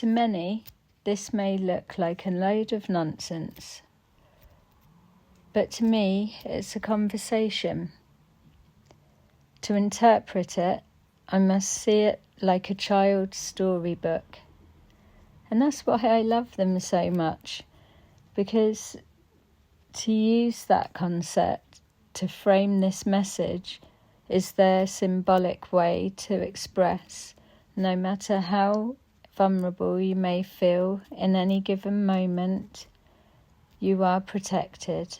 To many, this may look like a load of nonsense, but to me, it's a conversation. To interpret it, I must see it like a child's storybook. And that's why I love them so much, because to use that concept to frame this message is their symbolic way to express, no matter how vulnerable you may feel in any given moment, you are protected.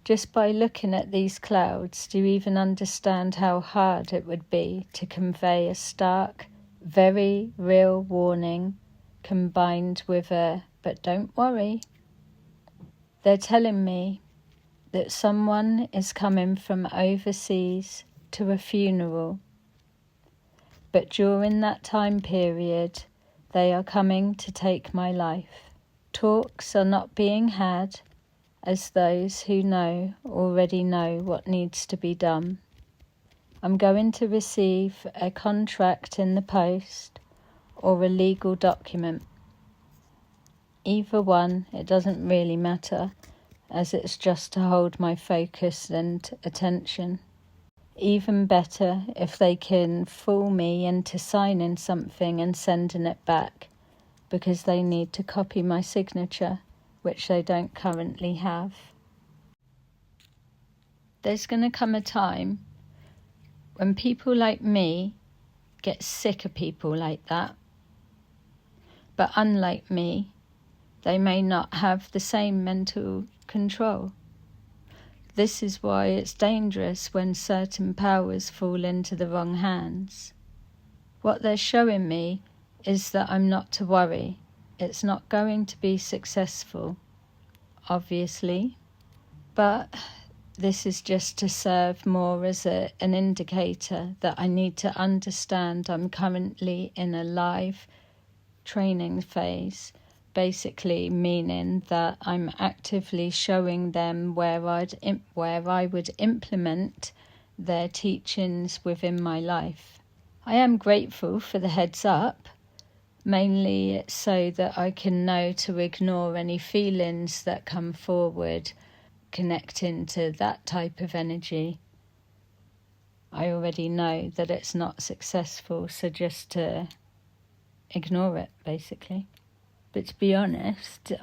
Just by looking at these clouds, do you even understand how hard it would be to convey a stark, very real warning combined with a, but don't worry? They're telling me that someone is coming from overseas to a funeral, but during that time period, they are coming to take my life. Talks are not being had, as those who know already know what needs to be done. I'm going to receive a contract in the post or a legal document. Either one, it doesn't really matter, as it's just to hold my focus and attention. Even better if they can fool me into signing something and sending it back, because they need to copy my signature, which they don't currently have. There's going to come a time when people like me get sick of people like that. But unlike me, they may not have the same mental control. This is why it's dangerous when certain powers fall into the wrong hands. What they're showing me is that I'm not to worry. It's not going to be successful, obviously, but this is just to serve more as an indicator that I need to understand I'm currently in a live training phase, basically meaning that I'm actively showing them where I would implement their teachings within my life. I am grateful for the heads up, mainly so that I can know to ignore any feelings that come forward connecting to that type of energy. I already know that it's not successful, so just to ignore it, basically. But to be honest,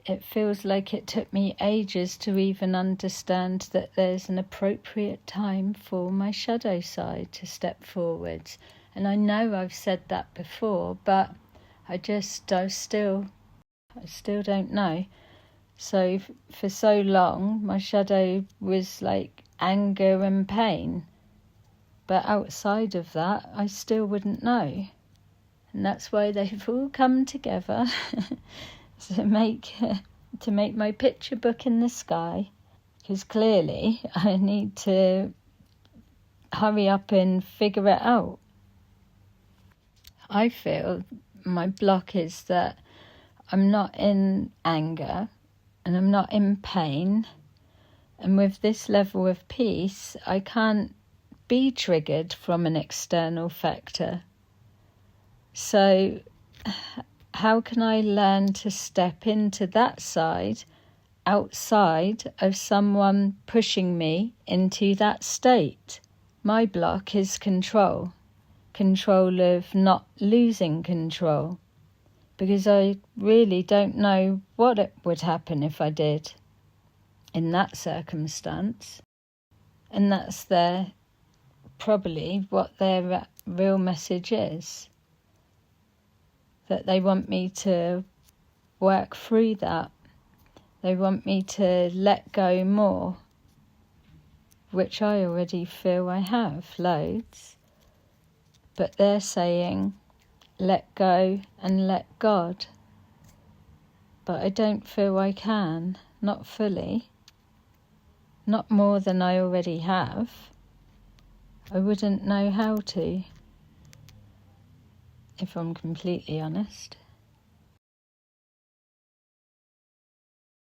it feels like it took me ages to even understand that there's an appropriate time for my shadow side to step forward. And I know I've said that before, but I still don't know. So for so long, my shadow was like anger and pain. But outside of that, I still wouldn't know. And that's why they've all come together to make my picture book in the sky. Because clearly I need to hurry up and figure it out. I feel my block is that I'm not in anger and I'm not in pain. And with this level of peace, I can't be triggered from an external factor. So how can I learn to step into that side outside of someone pushing me into that state? My block is control of not losing control, because I really don't know what it would happen if I did in that circumstance. And that's probably what their real message is. That they want me to work through that. They want me to let go more, which I already feel I have loads. But they're saying, let go and let God. But I don't feel I can, not fully. Not more than I already have. I wouldn't know how to, if I'm completely honest.